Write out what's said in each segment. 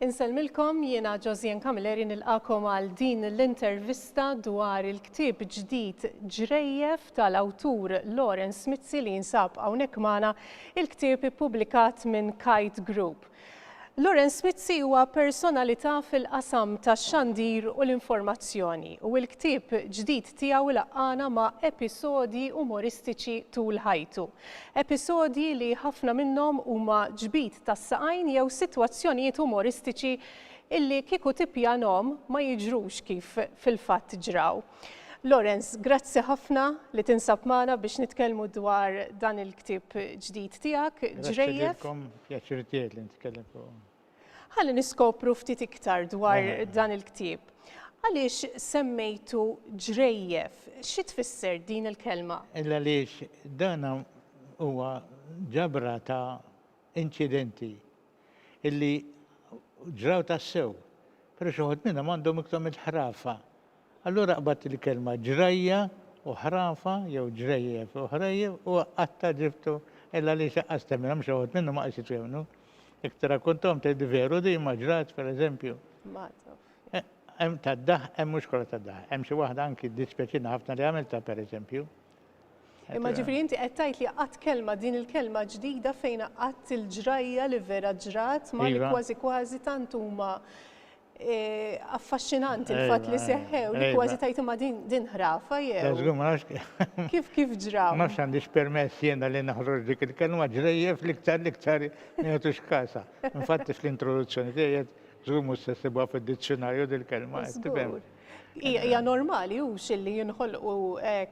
Insellmilkom jiena Josianne Camilleri nilqakom għal din l-intervista dwar il-ktieb ġdid Ġrajjiet tal-awtur Lawrence Mizzi li jinsab hawnhekk magħna. Il-ktieb ippubblikat minn Kite Group. Laurence Mizzi huwa personalità fil-qasam tax-xandir u l-informazzjoni u l-ktieb ġdid tiegħu laqqana ma' episodji umoristiċi tul ħajtu. Episodji li ħafna minnhom huma ġbit tas-saqajn jew sitwazzjonijiet umoristiċi illi kieku tippjanhom ma jiġrux kif fil-fatt ġraw. Laurence, grazzi ħafna li tinsab magħna biex nitkellmu dwar dan il-ktieb ġdid tiegħek, Ġrajjiet. Pjaċir tiegħi li nitkellem fuq. Ħalli niskopru ftit iktar dwar dan il-ktieb. Għaliex semmejtu Ġrajjiet? Xi tfisser din il-kelma? Għaliex dan huwa ġabra ta' inċidenti illi ġraw tassew, però xi wħud minnhom għandhom iktar il-ħrafa. Allura qbad il-kelma ġrajja u ħrafa jew ġrajjef u ħrejjef u qatta ġibtu illa li xaqqasta minnhom xi wħud minnhom ma qed jifhmnu. Iktar kuntom tgħid veru di ma ġrat pereżempju. Hemm tad-daħ hemm mhux kollha tad-daħ. Hemm xi waħda anki dispjaċina ħafna li għamilta pereżempju. Imma ġifieri inti qed tgħid li qatt kelma din il-kelma ġdida fejn qatt il-ġrajja li vera ġrat ma li kważi kważi tant huma affaxxinanti il-fatt li seħħew li kważi tajt imma din ħrafa jew. Kif ġraw? Ma nafx għandix permess jiena li naħroġ dik il-kelma Ġrajjiet l-iktar nieħdu x'kasa. Infatti fl-introduzzjoni tiegħek żgur mhux se ssibha fid-dizzjonarju dil-kelma. Hija normali hux illi jinħolqu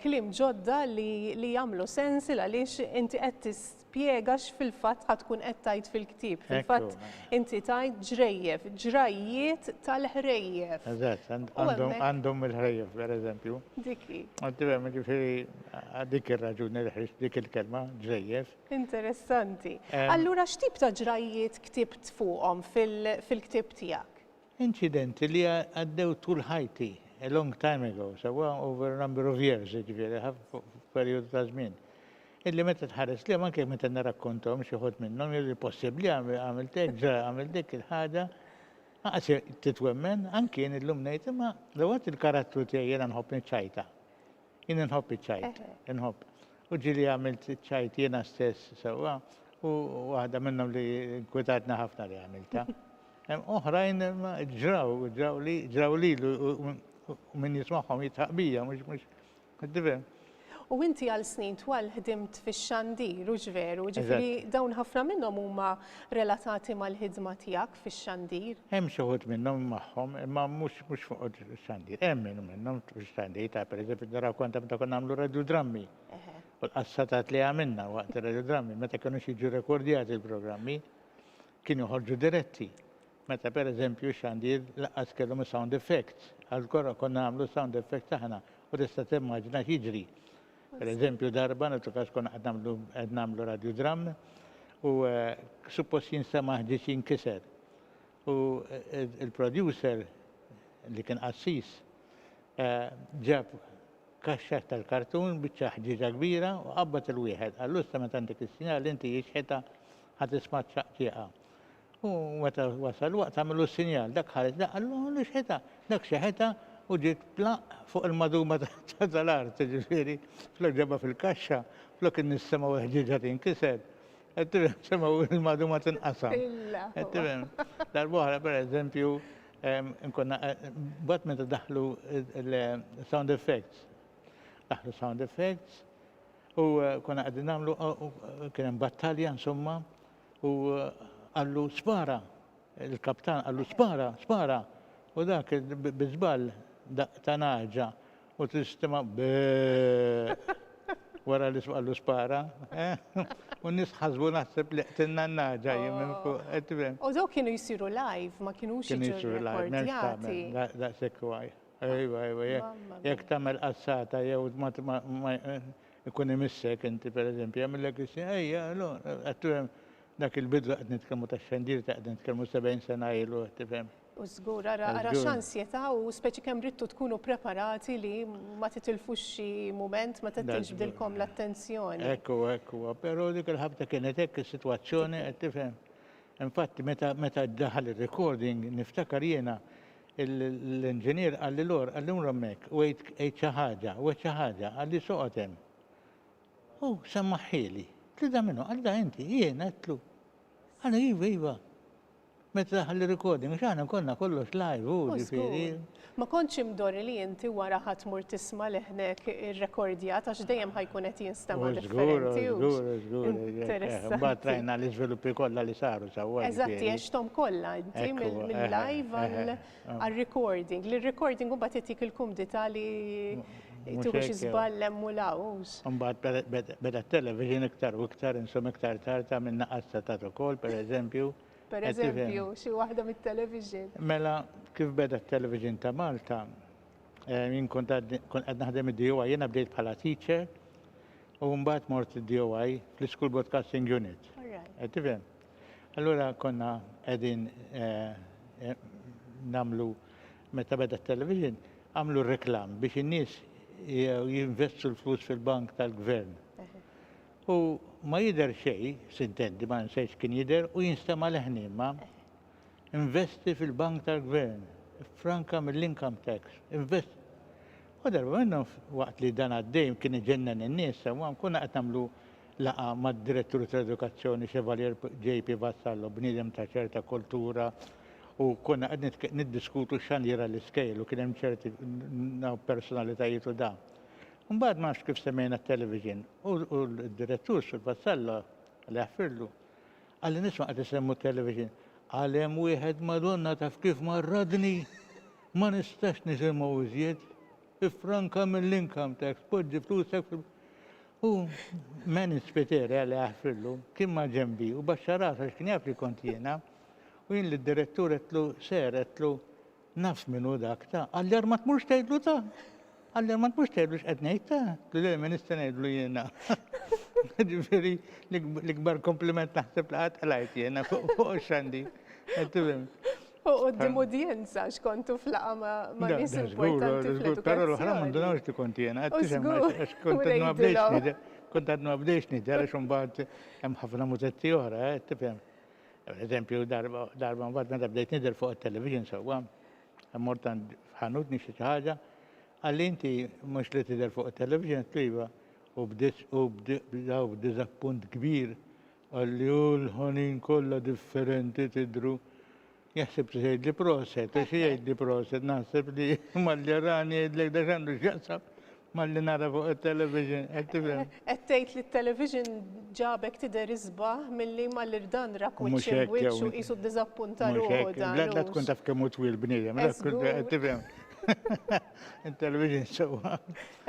kliem ġodda li jagħmlu sens għaliex inti qed tispjega x'fil-fatt ħadd tkun qed tgħid fil-ktieb. Fil-fatt inti tgħid Ġrajjiet, Ġrajjiet tal-Ħrejjef. Eżatt, għandhom il-ħrejjef pereżempju. Diki. Ġifieri dik ir-raġuni li ħriġt dik il-kelma Ġrajjiet. Interessanti. Allura x'tip ta' ġrajiet ktibt fuqhom fil-ktieb tiegħek? Inċidenti li għaddew tul ħajti, a long time ago, over a number of years, ġifieri perjodu ta' żmien. Illi meta tħares li anke meta narakkontom xi wħud minnhom jgħidu possibbli għamilt hekk, għamilt dik il-ħaġa, qas titwemmen anke jien illum ngħid imma l-ewwel il-karattru tiegħi jiena nħobb niċċajta. Jien inħobb iċ-ċajt, inħobb. U ġieli għamilt iċ-ċajt jiena stess sewwa u waħda minnhom li nkwetatna ħafna li għamilta. Oħrajn ġraw li min jismagħhom jitħaqbija, mhux tifhem. U inti għal snin twal ħdimt fix-xandir u ġveru, ġifieri dawn ħafna minnhom huma relatati mal-ħidma tiegħek fix-xandir. Hemm xi wħud minnhom magħhom, imma mhux fuq ix-xandir. Hemm minnhom fix-xandir ta' pereżempju naraw kont meta konna nagħmlu radiodrammi. U l-qassatat li għamilna waqt ir-radiodrammi meta kienu jiġu rekordjati l-programmi kienu joħorġu diretti. Meta pereżempju x-xandir laqqas kellhom sound effects. Għal-korra konna nagħmlu sound effects aħna u tista' timmaġina x'jiġri. Pereżempju darba nitrukax konna qed nagħmlu radiodramm u suppost jinsema' ħġieġ jinkiser. U il-producer li kien qassis ġab kaxxa tal-kartun biċċa ħġieġa kbira u qabbad il-wieħed. Allura meta għandek is-sinjal inti jixħetha ħadd tisma' ċaqċieqa. U meta wasal waqt għamilu s-sinjal, dak ħares, dak għallu xħeta, dak xeħeta u ġiet plaq fuq il-maduma ta' tal-art, ġifieri, flok ġabba fil-kaxxa, flok nissemaw ħġieġa tinkiser, semaw il-maduma tinqasam. Dal-boħra, per eżempju, bat meta daħlu sound effects. Daħlu sound effects u konna għadin namlu, kien hemm battalja insomma, u għallu spara, il-kaptan għallu spara, u dak bizbal ta' naġa u tistima wara li għallu spara, u nis ħasbu naħseb li qtilna n-naġa jimmin fuq. U daw kienu jisiru live, ma kienu jiġu rekordjati. Da' sekwaj. Ejwa, jek tamel qassata jew ma ikun imissek inti per eżempju, jagħmellek ejja, għattuhem dak il-bidlu qed nitkellmu tax-xandir ta' qed nitkellmu 70 sena ilu tifhem. U żgur ara x'ansjetà u speċi kemm ridtu tkunu preparati li ma titilfux xi mument ma tiġbdilkom l-attenzjoni. Ekku, però dik il-ħabta kienet hekk is-sitwazzjoni qed tifhem. Infatti, meta daħal il-recording, niftakar jiena l-inġinier għalli l-or, għalli mrommek, u għejt ċaħġa, għalli soqotem. U sammaħħili, tlida minnu, għalda inti, jiena għetlu. Għalli iva. Meta daħal il-recording, xaħna konna kollox live, u ġifiri. Ma konċ imdorri li inti wara ħatmur tisma leħnek il-rekordjat, għax dejjem ħajkun qed jinstama differenti. Żgur. Mbagħad rajna l-iżviluppi kollha li saru sewwa. Eżatti, għextom kollha inti mill-live għal-recording. L-recording mbagħad itik il-kumdita li tuħu xi żball emmulawx. Mbagħad beda t-television iktar u iktar insomma iktar tarta minn naqqas ta' ukoll, pereżempju. Per eżempju, xi waħda mit-television. Mela, kif beda t-television ta' Malta, jien kont qed naħdem id-DOI, jiena bdejt bħala teacher u mbagħad mort id-DOI fl-School Broadcasting Unit. Qed tifhem. Allura konna qegħdin nagħmlu meta beda t-television, għamlu reklam biex in-nies jinvestu l-flus fil-bank tal-gvern. U ma jidher xejn, sintendi ma nsejx kien jidher u jinstema' leħni ma investi fil-bank tal-gvern, franka mill-income tax, investi. U darba minnhom waqt li dan għaddej kien iġennan in-nies, kuna qed nagħmlu laqa mad-direttur tal-edukazzjoni Chevalier JP Vassallo, bniedem ta' ċerta kultura u konna qed niddiskutu x'an jira l-iskejl u kien hemm ċerti personalitajiet u da. Mbagħad ma nafx kif semmejna t-television u l-direttur sul Vassallo li għaffirlu għalli nisma' qed isemmu t-television. Għalem wieħed Madonna taf kif marradni ma nistax nisimgħu iżjed ifranka mill-income tax, poġġi flusek u men ispeteri għalli għaffirlu kien ma ġembi u baxxarat għax kien jaf li kont jiena u jien l-direttur qedlu ser qedlu naf minnu dak ta' għalli ma tmurx tgħidlu ta' għalli ma tmurx tgħidlu x'qed ngħid ta' tlu ma nista' ngħidlu jiena. Ġifieri l-ikbar kompliment naħseb li qatt għalajt jiena fuq x'għandi. U qudiem udjenza x'kontu flaqa ma' nies importanti fl-edukazzjoni. Però l-oħra ma ndunawx li kont jiena. Kont għad ma bdejx nidher għax imbagħad hemm ħafna mużetti oħra, tifhem. Eżempju darba mbagħad meta bdejt nidher fuq it-television sewwa, mort ħanut nixtri xi ħaġa, għalli inti mhux li tidher fuq it-television tliba u bdew b'diżappunt kbir għalli hu l-ħonin kollha differenti tidru. Jaħseb li jgħid li proset, u xi jgħid li proset, naħseb li malli rani jgħidlek da x'għandu x'jaqsab malli nara fuq it-television. Qed tgħid li t-television ġabek tidher isbaħ milli malli rdan rak wiċċ wiċċ u qisu ddiżappunta ruħu dan. La tkun taf kemm hu twil bniedem, qed tifhem. Il-television sewwa.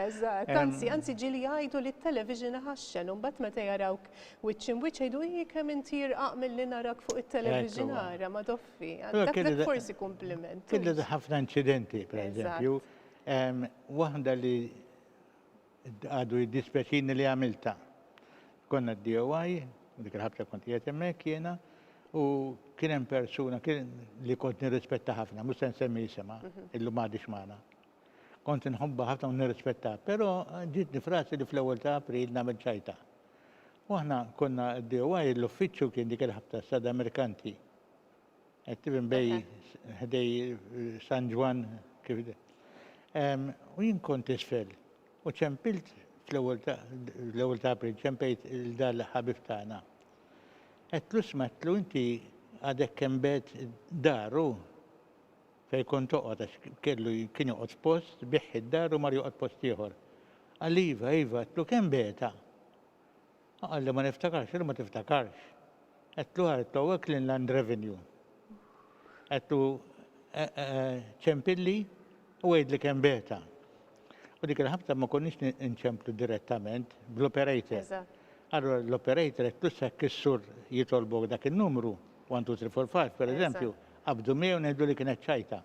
Eżatt, anzi ġieli jgħidu li t-television ħaxxen u mbagħad meta jarawk wiċċ imwiċċ jgħidu kemm inti jirqaq milli narak fuq it-television ara ma toffi. Dak forsi kumpliment. Kien ħafna inċidenti, pereżempju. Waħda li għadu jiddispjaċini li għamilta. Konna d-DOI, dik il-ħabta kont qiegħed hemmhekk jiena, u kien hemm persuna li kont nirrispetta ħafna, mhux se nsemmi isimha, illum m'għadix magħna. Kont inħobba ħafna u nirrispetta, però ġietni frasi li fl-ewwel ta' April nagħmel ċajta. U aħna konna d-DOI l-uffiċċju kien dik il-ħabta Sada Merkanti. Qed tifhem bej ħdej San Ġwan kif u jien kont isfel u ċempilt fl-ewwel ta' April ċempejt il-dar ħabib tagħna. Qedlu smetlu inti għadek kembet daru fej kont toqgħod għax kellu kien joqgħod post, biħħi d-dar u mar joqgħod post ieħor. Għalli iva, qedlu kemm beta. Għalli ma niftakarx, ma tiftakarx. Qedlu għartlu hekk l-Inland Revenue. Qedlu ċempilli u għidli kemm beta. U dik il-ħabta ma konniex nċemplu direttament bl-operator. Allora l-operator qed tusek is-sur jitolbu dak in-numru 1, 2, 3, 4, 5 pereżempju, qabdu miegħu ngħidu li kienet ċajta.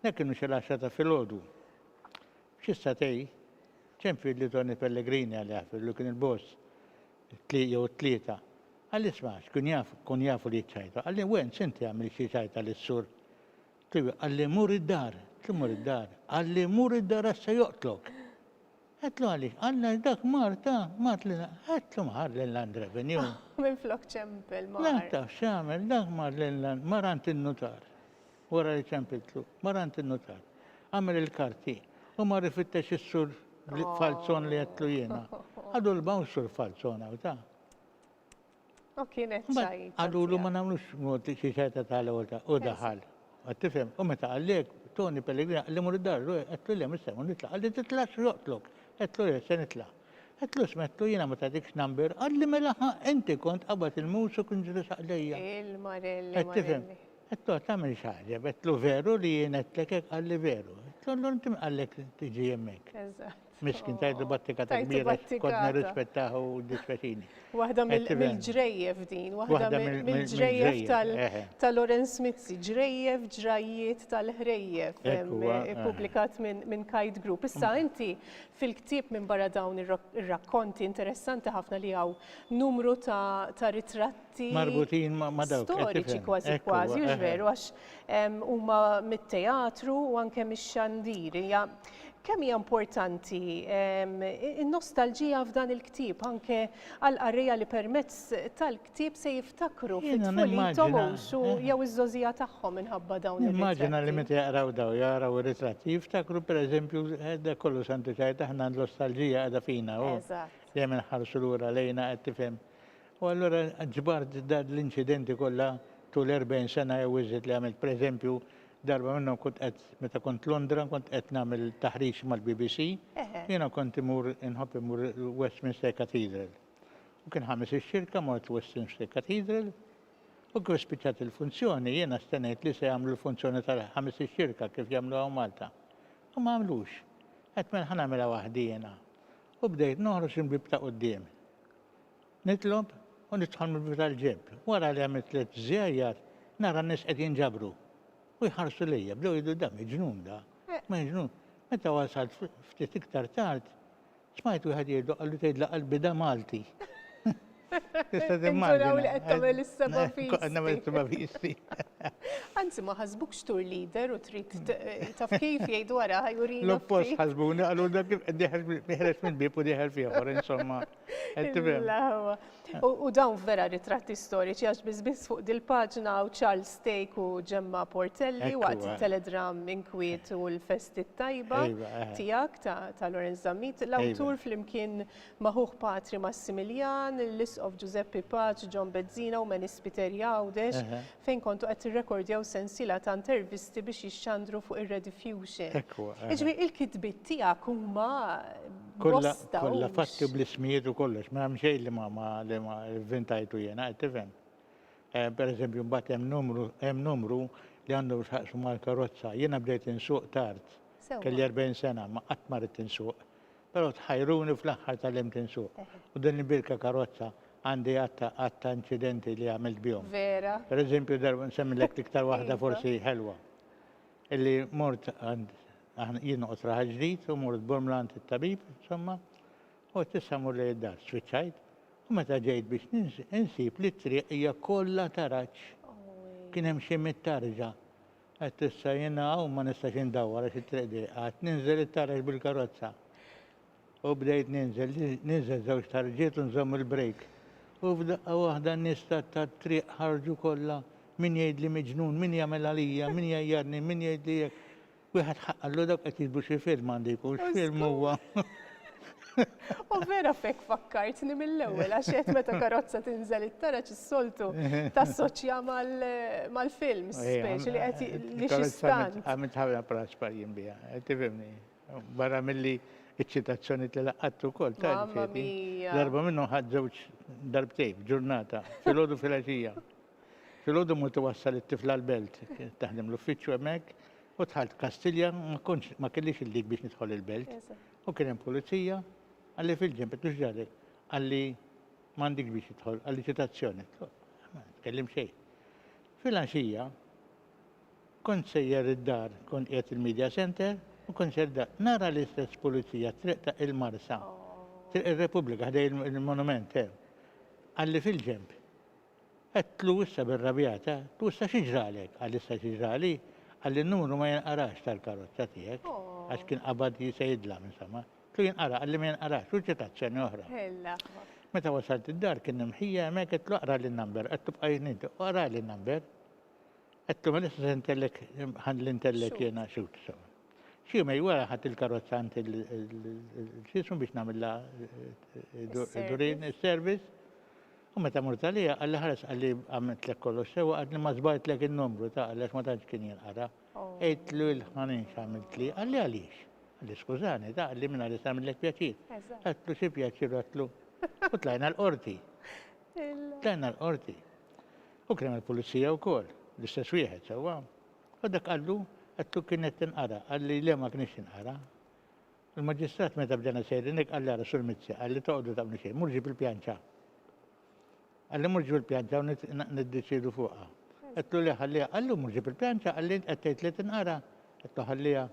Nek kienu xi l-10 filgħodu. X'issa tgħid ċempli li Tony Pellegrini għal jafillu kien il-boss jew tlieta. Għalli smax, kun jafu li ċajta. Għalli wen sinti għamil xi ċajta lis-sur. Għalli mur id-dar, għalli mur id-dar għassa joqtlok. Għetlu għalix, għalla dak Marta, għetlu maħar l-Land Revenue. Minn flok ċempel, La mar. taf xamel, dak mar l-Land, marant il-notar. Wara li ċempiltlu, marant il-notar. Għamil il-karti, u mar rifittex il-sur falzon li għetlu jena. Għadu l-baw sur falzon għaw ta' U kienet ċajt. għadulu ma namlux moti xiexeta tal-għolta, u daħal. Għattifem, u meta għallek, Toni Pellegrini, għalli mur id-darru, għetlu li għamissem, nitla, għalli titlax joqtlok, għetlu li se nitla. Għetlu smetlu jina ma tatikx number, għalli melaħa, inti kont għabat il-musu kun ġiris għalija. Il-Marelli, Għattifem, Marelli. għetlu għatamil xaħġa, għetlu veru li jenetlek għalli veru. Għetlu l-untim għallek tiġi jemmek. Eżatt. Miskin tajdu battika ta' Tajtu kbira, battikata. kodna rispettaħu u dispeċini. Waħda mill-ġrejjef din, waħda mill-ġrejjef tal-Laurence Mizzi, ġrajjiet tal-ħrejjef, publikat minn Kite Group. Issa inti fil-ktib minn barra dawn ir-rakkonti interessanti ħafna li għaw numru ta' ritratti marbutin ma' dawk. storiċi kważi kważi, ux veru, għax huma mit-teatru u anke mix-xandiri. Kemm hija importanti in-nostalġija f'dan il-ktib anke għall-qarrija li permezz tal-ktib se jiftakru fit-tfulithom u jew iż-żożija tagħhom minħabba dawn ir-ritratti. Immaġina li meta jaqraw daw, jaqraw ir-ritratti, jiftakru pereżempju da kollu santu ċajt aħna l-nostalġija qiegħda fina u dejjem inħarsu lura lejna qed tifhem. U allura ġbart l-inċidenti kollha tul 40 sena jew iżjed li għamilt pereżempju darba minnhom kont qed meta kont Londra kont qed nagħmel taħriġ mal-BBC, jiena kont inħobb imur Westminster Cathedral. U kien ħames ix-xirka mort Westminster Cathedral u kif spiċċat il-funzjoni jiena stennejt li se jagħmlu l-funzjoni tal-ħames ix-xirka kif jagħmluha Malta. U ma għamlux. Qed minn ħanamilha waħdi jiena. U bdejt noħroġ il-bib ta' quddiem. Nitlob u nidħol mill-bib tal-ġeb. Wara li għamilt tliet żjajjar nara n-nies qed jinġabru. U jħarsu lejja, bdew jiddu da, meġnun da, meġnun. Meta wasalt ftit iktar tard, smajtu wieħed jgħidu għallu tgħidla qalbi da Malti. Tista' timmaġina. Intu li qed tagħmel is-seba' fisti. Nagħmel is-seba' fisti. Anzi ma ħasbukx tour leader u trid taf kif jgħidu wara ħajurina. L-oppost ħasbuni qalu dak diħel minn bib u diħel fieħor, insomma. U dawn vera ritratti storiċi għax biss fuq dil-paġna u Charles Stake u Ġemma Portelli waqt il-teledram inkwiet u l-festi tajba tiegħek ta' Laurence Mizzi, l-awtur flimkien Maħuħ Patri Massimiljan, l-List of Giuseppe Paċ, John Bezzina u Menis Peter Jawdex, fejn kontu qed tirrekordjaw sensiela ta' intervisti biex jixxandru fuq ir-rediffusion. Iġbi il-kitbit tiegħek huma Kolla fatti bl-ismijiet u kollox, ma hemm xejn li ma inventajtu jiena, qed tifhem. Per eżempju, mbagħad hemm numru li għandu xaqsu mal-karozza. Jiena bdejt insuq tard. Kelli 40 sena, ma qatt ma rid insuq. Però tħajruni fl-aħħar tal-limt insuq. U din il-birka karozza għandi għatta inċidenti li għamilt bihom. Vera. Per eżempju, darba nsemmilek l-iktar waħda forsi ħelwa. Illi mort jien otra ġdid u mort Bormlant it-tabib, insomma, u tissa mur li id-dar, switchajt, u meta ġejt biex insib li t-triq hija kollha taraċ. Kien hemm xi mit-tarġa. Qed tissa jiena u ma nistax indawwar għax it-triq di, qatt ninżel it-taraġ bil-karozza. U bdejt ninżel żewġ tarġiet u nżomm il-brejk. U f'daqqa waħda nista tat-triq ħarġu kollha min jgħidli miġnun, min jagħmel għalija, min jgħajjarni, min jgħidli jekk. Wieħed ħaqqallu dak qed jidbu xi film għandi jkun x'film huwa. U vera fek fakkartni mill-ewwel għax qed meta karozza tinżel it-taraġ is-soltu tassoċja mal-films speċi li qed li xi stant. Għamilt ħafna praspar jien biha, qed tifhimni. Barra milli iċ-ċitazzjoni li laqgħat ukoll tal-ċeti. Darba minnhom ħadd żewġ darbtejn ġurnata, filgħodu fil-għaxija. Filgħodu mut wassal it-tifla l-belt, taħdem l-uffiċċju hemmhekk. U tħalt Kastilja, ma kellix il-dik biex nidħol il-belt. U kien hemm pulizija, għalli fil-ġemp, qed ġarek, għalli m'għandek biex tidħol, għalli ċitazzjoni. Ma tkellim xejn. Fil-għaxija, kont sejjer id-dar, kont qiegħed il-Media Center, u kont sejjer nara l-istess pulizija triq ta' il-Marsa, triq ir-Repubblika, ħdej il-monument, għalli fil-ġemp. Qed tlu issa bir-rabjata, tu issa xi ġralek, għalli issa xi ġrali, għalli n-numru ma jenqarax tal-karozza tiegħek, għax kien qabad jisejidla insomma. Għetlu jinqara, għalli ma jinqarax, u eċċezzjoni oħra. Meta wasalt id-dar kien imħija hemmhekk qed aqra lin-number, qed tibqa' jnid, aqra lin-number. Qed ma nista' sentellek ħanlintellek jiena xut sew. Xi jumej wara ħadd il-karozza għand il-xismu biex nagħmilha durin is-service. U meta mort għalija, għalli ħares għalli għamiltlek kollox sewa, għalli ma żbajtlek il-numru ta' għalli ma tantx kien jinqara. Ejtlu l-ħanin x'għamiltli, għalli għaliex. Għalli skużani, ta' għalli minna li samillek pjaċir. Għatlu xi pjaċir għatlu. U tlajna l-qorti. Tlajna l-qorti. U kien l-pulizija wkoll, l-istess wieħed sewwa. U dak għallu, għatlu kienet tinqara, għalli le ma kienx tinqara. Il-maġistrat meta bdena sejrinek għalli għara sul Mizzi, għalli toqgħodu ta' xejn, murġi bil-pjanċa. Għalli murġi bil-pjanċa u niddeċidu fuqha. Għatlu li ħallija, għallu murġi bil-pjanċa, għalli għattejt li tinqara. Għatlu ħallija,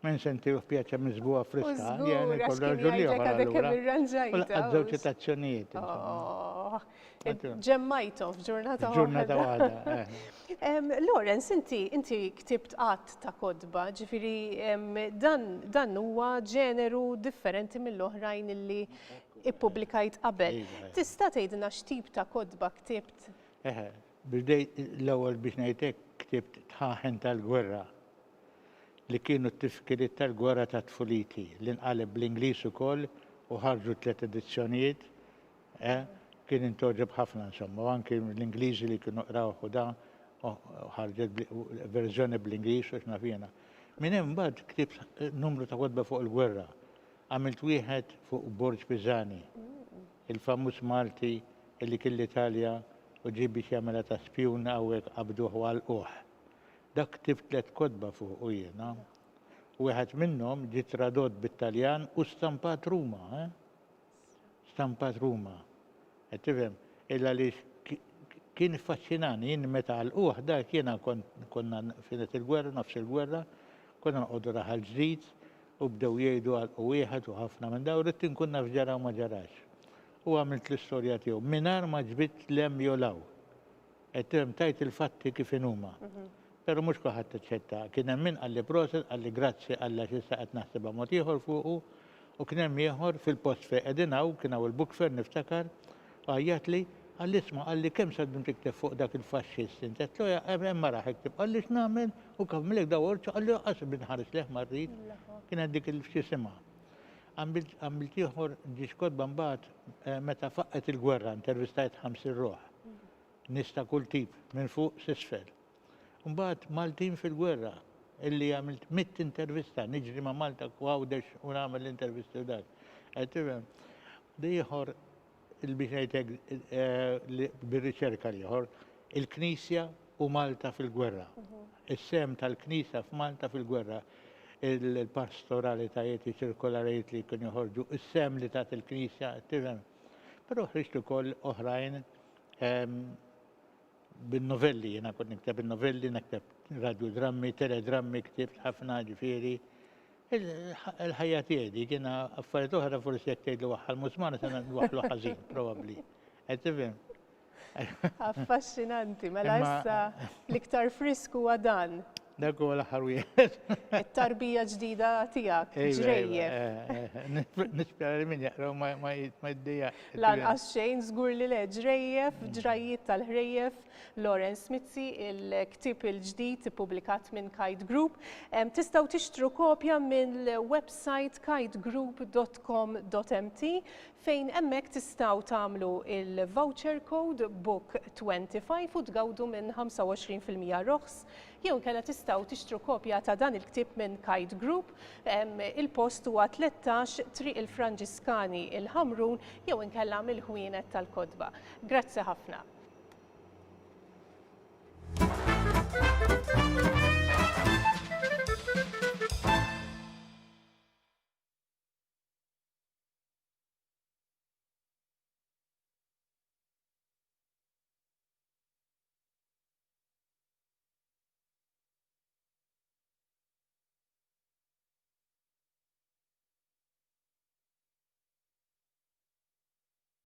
men senti u pjaċa mizbuha friska, jgħani kollu ġullija għadżew ċitazzjonijiet. Ġemmajtom f'ġurnata Ġurnata waħda. Lawrence, inti ktibt qatt ta' kodba, ġifiri dan huwa ġeneru differenti mill-oħrajn illi ippubblikajt qabel. Tista' tgħidilna x'tip ta' kodba ktibt? L-ewwel biex ngħidlek ktibt tħaħen tal-gwerra li kienu t-tifkiriet tal-gwerra ta' tfuliti li nqaleb bl-Ingliż ukoll u ħarġu 3 edizzjonijiet. Kien intoġeb ħafna insomma, u anke l-Ingliżi li kienu qrawh u dan ħarġet verżjoni bl-Ingliż u x'naf jiena. Minn hemm mbagħad ktibt numru ta' kodba fuq il-gwerra. Għamilt wieħed fuq Borġ Pisani, il-famuż Malti illi kien l-Italja u ġib biex jagħmilha ta' spjun hawnhekk qabduh għalquh. Dak ktibt 3 kodba fuq u jiena. Wieħed minnhom ġie tradott bit-Taljan u stampat Ruma. Stampat Ruma. Qed tifhem, illa li kien affaxxinani jien meta għalquh dak jiena konna finet il-gwerra, nofs il-gwerra, konna nqogħdu raħal ġdid u bdew jgħidu għalqu wieħed u ħafna minn daw rid inkun naf ġara u ma ġarax. U għamilt l-istorja tiegħu mingħajr ma ġbit lem jolaw. Qed tifhem tajt il-fatti kif huma. Però mhux kulħadd iċċetta. Kien hemm min qalli proset, qalli grazzi Alla x'issa qed naħsibha mod ieħor fuqu u kien hemm ieħor fil-post fejn qegħdin hawn kien hawn il-book fair niftakar u għajjat li għalli isma' għalli kemm saddum tikteb fuq dak il-faxxist inti qed tloja hemm mara ħektib għalli x'nagħmel u kemmilek dawworċ għalli qasib inħares leħ marrid kienet dik il-x'isimha. Għamilt ieħor ġiex kodba mbagħad meta faqqet il-gwerra intervistajt 50 ruħ. Nista' kull tip minn fuq s'isfel. Mbagħad Maltin fil-gwerra illi għamilt 100 intervista niġri ma' Malta kwawdex u nagħmel l-intervisti u dak. Qed tifhem. Ieħor il-biex ngħidlek bir-riċerka ieħor il-Knisja u Malta fil-gwerra. Is-sem tal-Knisja f'Malta fil-gwerra. Il-pastoralitajiet, il-ċirkolarijiet li kienu joħorġu, is-sem li tat il-Knisja, tifhem. Però ħriġtu wkoll oħrajn bin-novelli, jiena kont nikteb in-novelli, nikteb radiodrammi, teledrammi, ktibt ħafna ġifieri. Il-ħajja tiegħi kien affarijiet oħra forsi jekk tgħidlu waħħal musmana se waħlu ħażin, probabbli. Qed tifhem. Affaxxinanti, mela issa l-iktar frisku huwa dan. Dak huwa l-aħħar wieħed. It-tarbija ġdida tiegħek, Ġrajjiet. Nispera li min jaqraw ma jiddejja. Lanqas xejn żgur li le Ġrajjiet, Ġrajjiet tal-ħrejjef, Laurence Mizzi, il-ktieb il-ġdid ippubblikat minn Kite Group. Tistgħu tixtru kopja mill-website kitegroup.com.mt fejn hemmhekk tistgħu tagħmlu il-voucher code book 25 u tgawdu minn 25% roħs. Jew inkella tistgħu tixtru kopja ta' dan il-ktieb minn Kite Group. Il-post huwa 13 Triq il-Franġiskani il-Ħamrun jew inkella mill-ħwienet tal-Kodba. Grazzi ħafna.